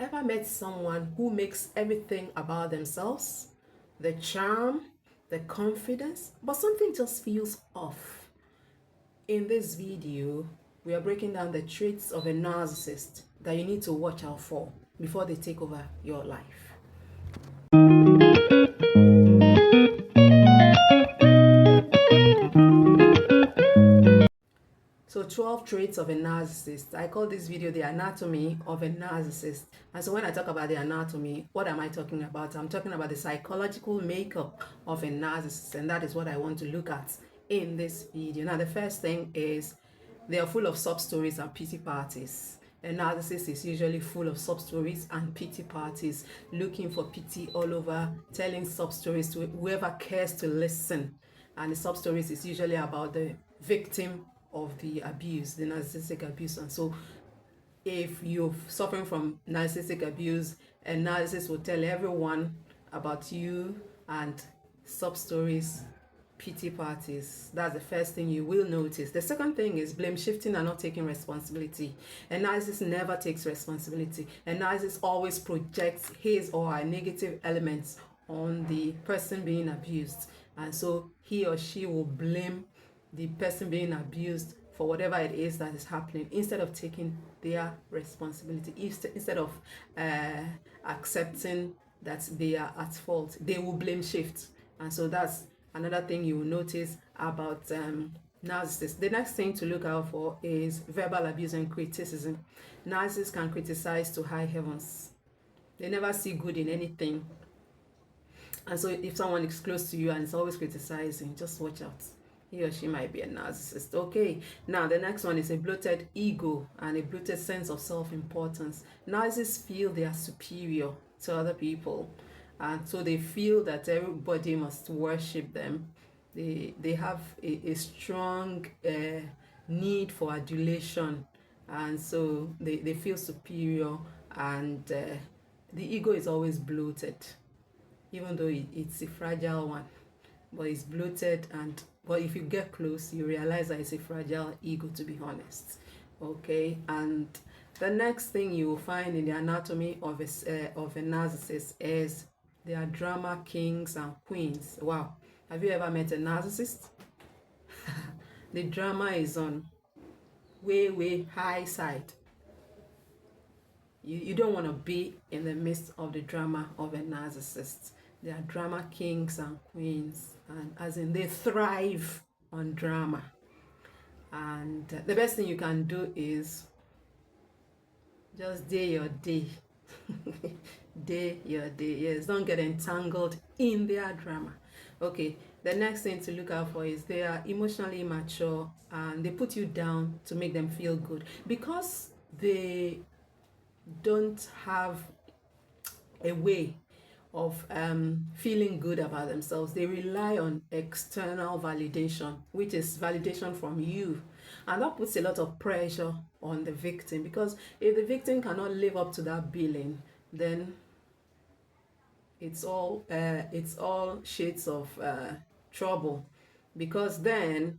Ever met someone who makes everything about themselves? The charm, the confidence, but something just feels off. In this video, we are breaking down the traits of a narcissist that you need to watch out for before they take over your life. So 12 traits of a narcissist. I call this video the anatomy of a narcissist. And so when I talk about the anatomy, what am I talking about? I'm talking about the psychological makeup of a narcissist, and that is what I want to look at in this video. Now, the first thing is they are full of sub stories and pity parties. A narcissist is usually full of sub stories and pity parties, looking for pity all over, telling sub stories to whoever cares to listen. And the sub stories is usually about the victim of the abuse, the narcissistic abuse. And so if you're suffering from narcissistic abuse, a narcissist will tell everyone about you, and sub stories, pity parties. That's the first thing you will notice. The second thing is blame shifting and not taking responsibility. A narcissist never takes responsibility. A narcissist always projects his or her negative elements on the person being abused, and so he or she will blame the person being abused for whatever it is that is happening, instead of taking their responsibility, instead of accepting that they are at fault. They will blame shift. And so that's another thing you will notice about narcissists. The next thing to look out for is verbal abuse and criticism. Narcissists can criticize to high heavens. They never see good in anything. And so if someone is close to you and is always criticizing, just watch out. He or she might be a narcissist. Okay, now the next one is a bloated ego and a bloated sense of self-importance. Narcissists feel they are superior to other people, and so they feel that everybody must worship them. They have a strong need for adulation, and so they feel superior, and the ego is always bloated, even though it's a fragile one, but it's bloated. And but if you get close, you realize that it's a fragile ego, to be honest. Okay, and the next thing you will find in the anatomy of a narcissist is they are drama kings and queens. Wow, have you ever met a narcissist? The drama is on way high side. You don't want to be in the midst of the drama of a narcissist. They are drama kings and queens, and as in they thrive on drama. And the best thing you can do is just day your day. Day your day. Yes, don't get entangled in their drama. Okay, the next thing to look out for is they are emotionally immature, and they put you down to make them feel good, because they don't have a way of feeling good about themselves. They rely on external validation, which is validation from you, and that puts a lot of pressure on the victim, because if the victim cannot live up to that billing, then it's all shades of trouble, because then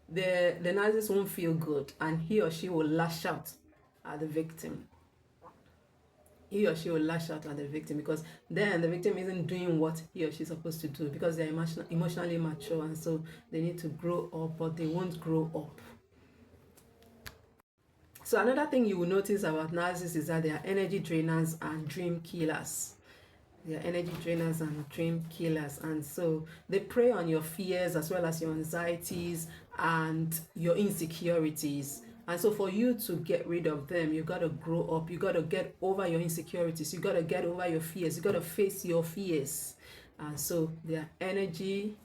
the narcissist won't feel good, and he or she will lash out at the victim. He or she will lash out at the victim, because then the victim isn't doing what he or she is supposed to do, because they're emotionally mature, and so they need to grow up, but they won't grow up. So another thing you will notice about narcissists is that they are energy drainers and dream killers. They are energy drainers and dream killers, and so they prey on your fears as well as your anxieties and your insecurities. And so for you to get rid of them, you got to grow up. You got to get over your insecurities. You got to get over your fears. You got to face your fears. And so they are energy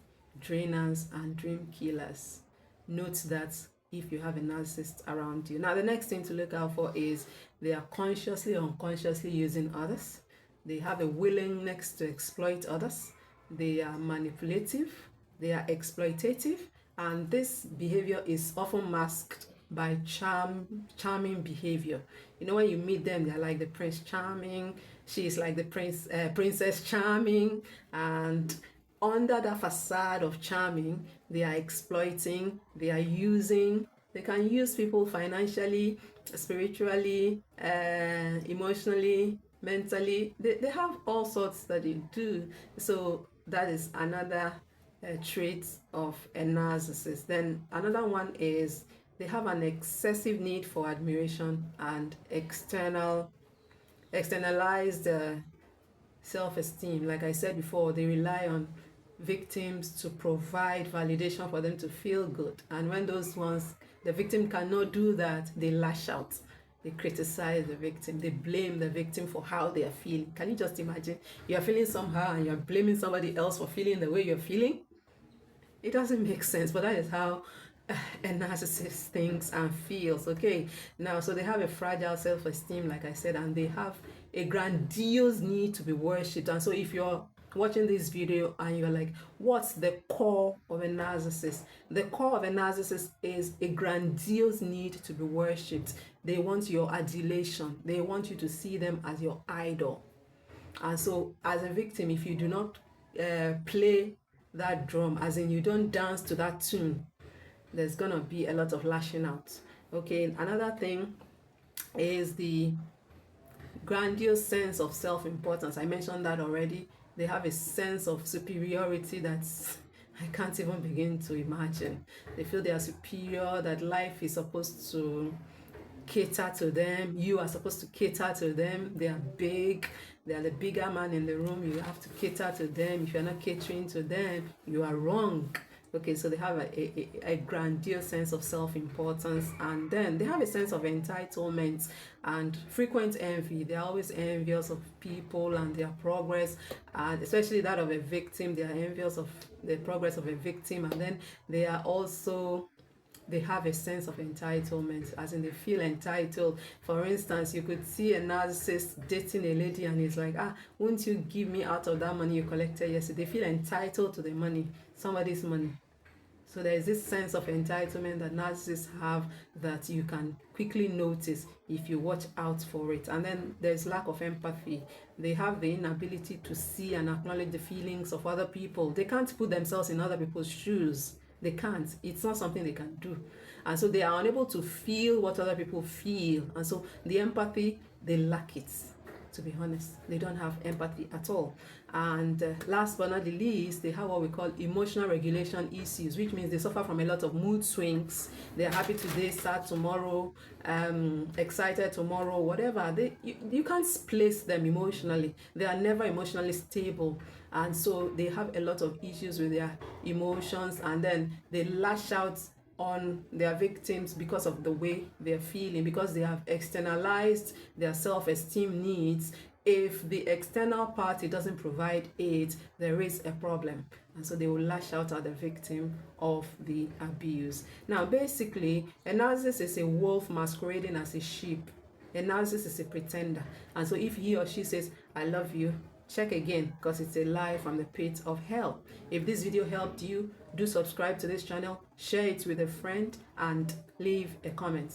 drainers and dream killers. Note that if you have a narcissist around you. Now, the next thing to look out for is they are consciously or unconsciously using others. They have a willingness to exploit others. They are manipulative. They are exploitative. And this behavior is often masked by charming behavior. You know, when you meet them, they're like the Prince Charming. She's like the Princess Charming. And under that facade of charming, they are exploiting, they are using. They can use people financially spiritually, emotionally, mentally. They have all sorts that they do. So that is another trait of a narcissist. Then another one is they have an excessive need for admiration and externalized self-esteem. Like I said before, they rely on victims to provide validation for them to feel good, and when those ones, the victim cannot do that, they lash out, they criticize the victim, they blame the victim for how they are feeling. Can you just imagine, you are feeling somehow and you're blaming somebody else for feeling the way you're feeling? It doesn't make sense, but that is how a narcissist thinks and feels. Okay, now, so they have a fragile self-esteem, like I said, and they have a grandiose need to be worshipped. And so if you're watching this video and you're like, what's the core of a narcissist? The core of a narcissist is a grandiose need to be worshipped. They want your adulation, they want you to see them as your idol. And so as a victim, if you do not play that drum, as in you don't dance to that tune, there's gonna be a lot of lashing out. Okay, another thing is the grandiose sense of self-importance. I mentioned that already. They have a sense of superiority that's I can't even begin to imagine. They feel they are superior, that life is supposed to cater to them. You are supposed to cater to them. They are big. They are the bigger man in the room. You have to cater to them. If you're not catering to them, you are wrong. Okay, so they have a grandiose sense of self-importance, and then they have a sense of entitlement and frequent envy. They're always envious of people and their progress, and especially that of a victim. They are envious of the progress of a victim, and then they are also, they have a sense of entitlement, as in they feel entitled. For instance, you could see a narcissist dating a lady and he's like, won't you give me out of that money you collected yesterday? They feel entitled to the money, somebody's money. So there is this sense of entitlement that narcissists have that you can quickly notice if you watch out for it. And then there's lack of empathy. They have the inability to see and acknowledge the feelings of other people. They can't put themselves in other people's shoes. They can't. It's not something they can do. And so they are unable to feel what other people feel. And so the empathy, they lack it. To be honest, they don't have empathy at all. And last but not the least, they have what we call emotional regulation issues, which means they suffer from a lot of mood swings. They're happy today, sad tomorrow, excited tomorrow, whatever. You can't place them emotionally. They are never emotionally stable. And so they have a lot of issues with their emotions, and then they lash out on their victims because of the way they're feeling, because they have externalized their self-esteem needs. If the external party doesn't provide it, there is a problem, and so they will lash out at the victim of the abuse. Now, basically, a narcissist is a wolf masquerading as a sheep. A narcissist is a pretender, and so if he or she says, I love you, check again, because it's a lie from the pit of hell. If this video helped you, do subscribe to this channel, share it with a friend, and leave a comment.